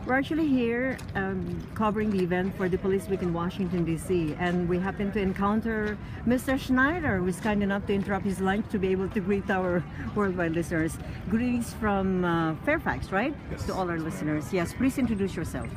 We're actually here covering the event for the Police Week in Washington, D.C. and we happen to encounter Mr. Schneider, who is kind enough to interrupt his lunch to be able to greet our worldwide listeners. Greetings from Fairfax, right? Yes. To all our listeners. Yes, please introduce yourself.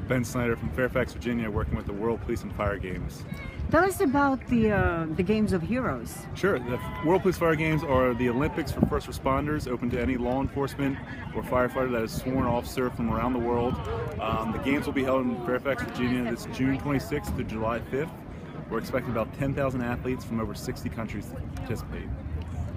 Ben Snyder from Fairfax, Virginia, working with the World Police and Fire Games. Tell us about the Games of Heroes. Sure. The World Police Fire Games are the Olympics for first responders, open to any law enforcement or firefighter that is sworn officer from around the world. The Games will be held in Fairfax, Virginia this June 26th to July 5th. We're expecting about 10,000 athletes from over 60 countries to participate.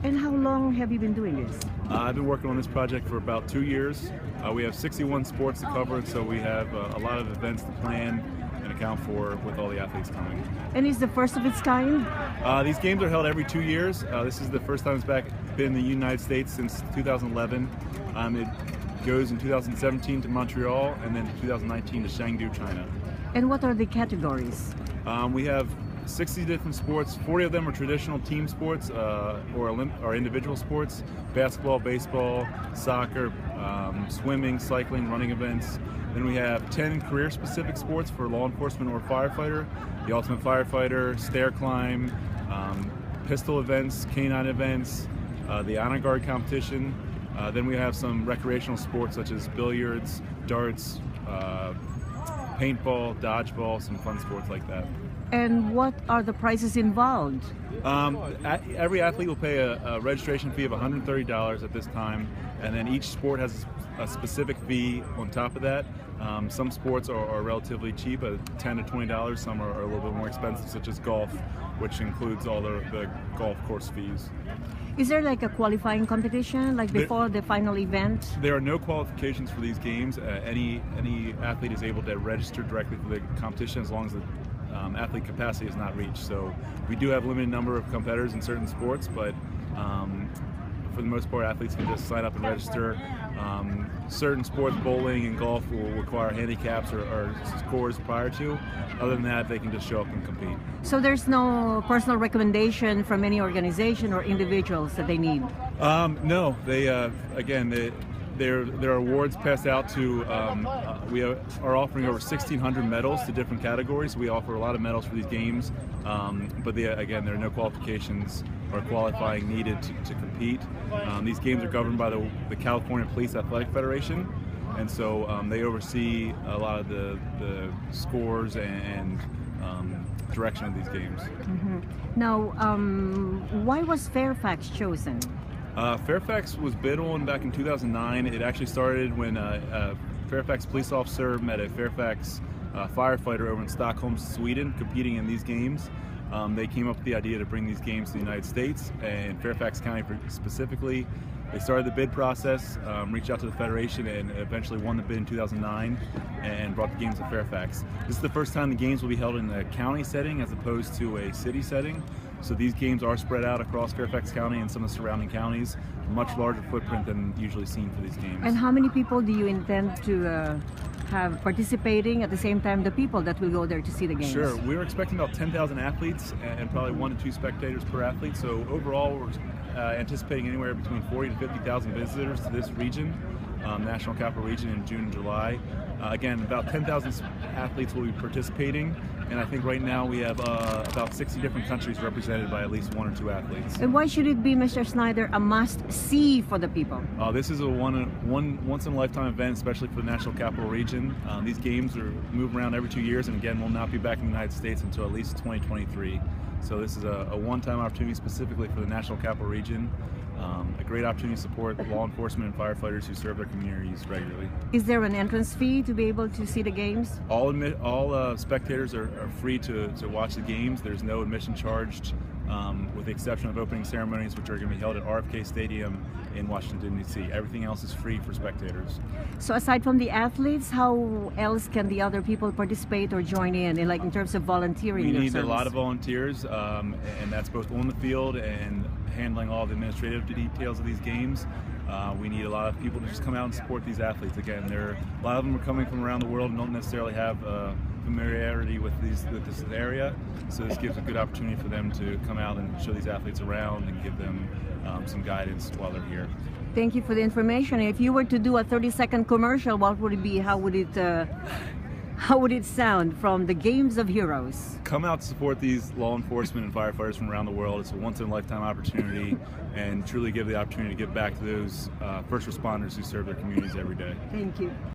And how long have you been doing this? I've been working on this project for about 2 years. We have 61 sports to cover, and so we have a lot of events to plan and account for with all the athletes coming. And it's the first of its kind? These games are held every 2 years. This is the first time it's been in the United States since 2011. It goes in 2017 to Montreal and then 2019 to Chengdu, China. And what are the categories? We have 60 different sports. 40 of them are traditional team sports or individual sports: basketball, baseball, soccer, swimming, cycling, running events. Then we have 10 career-specific sports for law enforcement or firefighter: the ultimate firefighter, stair climb, pistol events, canine events, the honor guard competition. Then we have some recreational sports such as billiards, darts, paintball, dodgeball, some fun sports like that. And what are the prizes involved? Every athlete will pay a registration fee of $130 at this time, and then each sport has a specific fee on top of that. Some sports are relatively cheap at $10 to $20. Some are a little bit more expensive, such as golf, which includes all the golf course fees. Is there like a qualifying competition, like before the final event? There are no qualifications for these games. Any athlete is able to register directly for the competition as long as the athlete capacity is not reached. So we do have a limited number of competitors in certain sports, but for the most part, athletes can just sign up and register. Certain sports, bowling and golf, will require handicaps or scores prior to. Other than that, they can just show up and compete. So there's no personal recommendation from any organization or individuals that they need? No. There are awards passed out to, we are offering over 1,600 medals to different categories. We offer a lot of medals for these games, but again, there are no qualifications or qualifying needed to compete. These games are governed by the California Police Athletic Federation, and so they oversee a lot of the scores and direction of these games. Mm-hmm. Now, why was Fairfax chosen? Fairfax was bid on back in 2009. It actually started when a Fairfax police officer met a Fairfax firefighter over in Stockholm, Sweden, competing in these games. They came up with the idea to bring these games to the United States and Fairfax County specifically. They started the bid process, reached out to the Federation, and eventually won the bid in 2009 and brought the games to Fairfax. This is the first time the games will be held in a county setting as opposed to a city setting. So these games are spread out across Fairfax County and some of the surrounding counties, a much larger footprint than usually seen for these games. And how many people do you intend to have participating, at the same time the people that will go there to see the games? Sure, we're expecting about 10,000 athletes and probably 1 to 2 spectators per athlete. So overall, we're anticipating anywhere between 40 to 50,000 visitors to this region, National Capital Region, in June and July. Again, about 10,000 athletes will be participating, and I think right now we have about 60 different countries represented by at least 1 or 2 athletes. And why should it be, Mr. Snyder, a must-see for the people? This is a once-in-a-lifetime event, especially for the National Capital Region. These games move around every 2 years, and again, will not be back in the United States until at least 2023. So this is a one-time opportunity specifically for the National Capital Region. A great opportunity to support law enforcement and firefighters who serve their communities regularly. Is there an entrance fee to be able to see the games? All spectators are free to watch the games. There's no admission charged, with the exception of opening ceremonies, which are going to be held at RFK Stadium in Washington, D.C. Everything else is free for spectators. So aside from the athletes, how else can the other people participate or join in like in terms of volunteering? We need a lot of volunteers, and that's both on the field and handling all the administrative details of these games. We need a lot of people to just come out and support these athletes. Again, a lot of them are coming from around the world and don't necessarily have familiarity with this area, so this gives a good opportunity for them to come out and show these athletes around and give them some guidance while they're here. Thank you for the information. If you were to do a 30-second commercial, what would it be? How would it sound from the Games of Heroes? Come out to support these law enforcement and firefighters from around the world. It's a once-in-a-lifetime opportunity, and truly give the opportunity to give back to those first responders who serve their communities every day. Thank you.